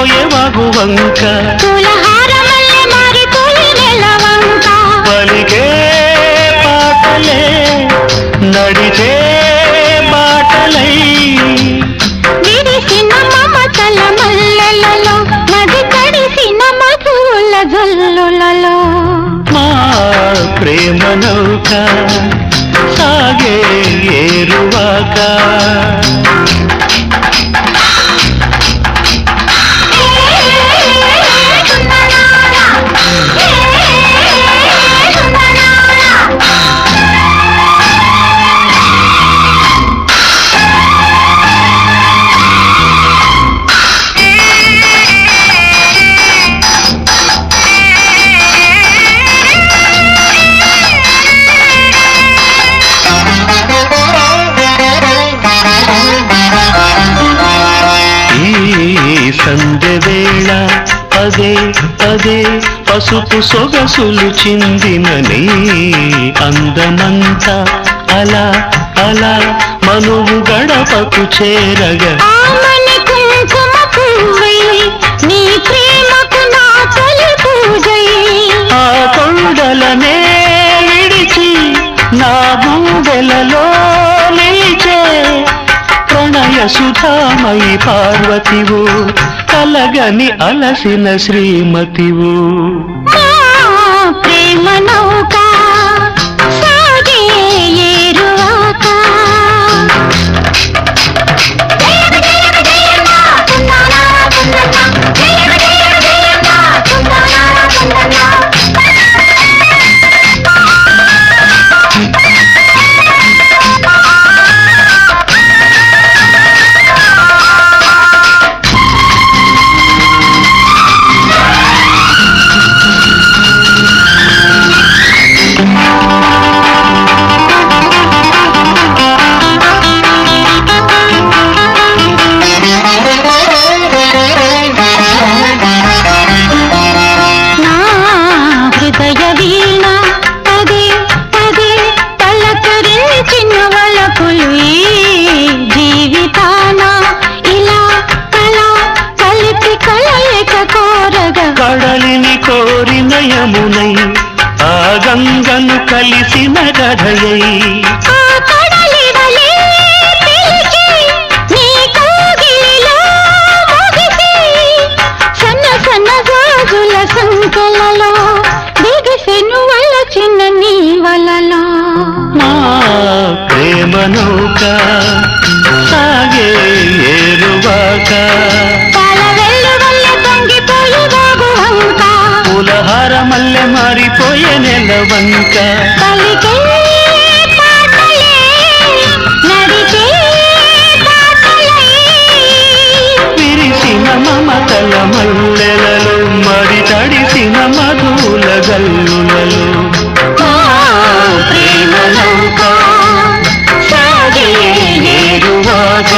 మారిపోయేవాగువంక పూలహారమల్లె మారిపోయే నెలవంక పలికే పాటలే నడిచే బాటలై విరిసిన మమతల మల్లెలలో నది తడిసిన మధువుల జల్లులలో మా ప్రేమ నౌక సాగే ఏరువాక సంధ్య వేళ పదే పదే పసుపు సొగసులు చిందిన నీ అందమంతా అలా అలా మనువు గడపకు చేరగా ఆమని కుంకుమ పువ్వై నీ ప్రేమకు నా తొలి పూజై ఆ కొండలనే విడిచి నా గుండెలలో నిలిచే ప్రణయ సుధామయి పార్వతివు కలగని అలసిన శ్రీమతివు మా ప్రేమ నౌక సాగే ఏరువాక కడలిని కోరిన యమునై ఆ గంగను కలిసిన గధయై సంకలలో దిగసెను వల్ల చిన్న నీ వలలో మా ప్రేమ నౌక సాగే ఏరువాక పూలహారమల్లె మారిపోయే నెలవంక పలికే పాటలే నడిచే బాటలై విరిసిన మమతల మల్లెలలో మరి తడిసిన మధుల గల్లులలో ప్రేమ నౌక సాగే ఏరువాక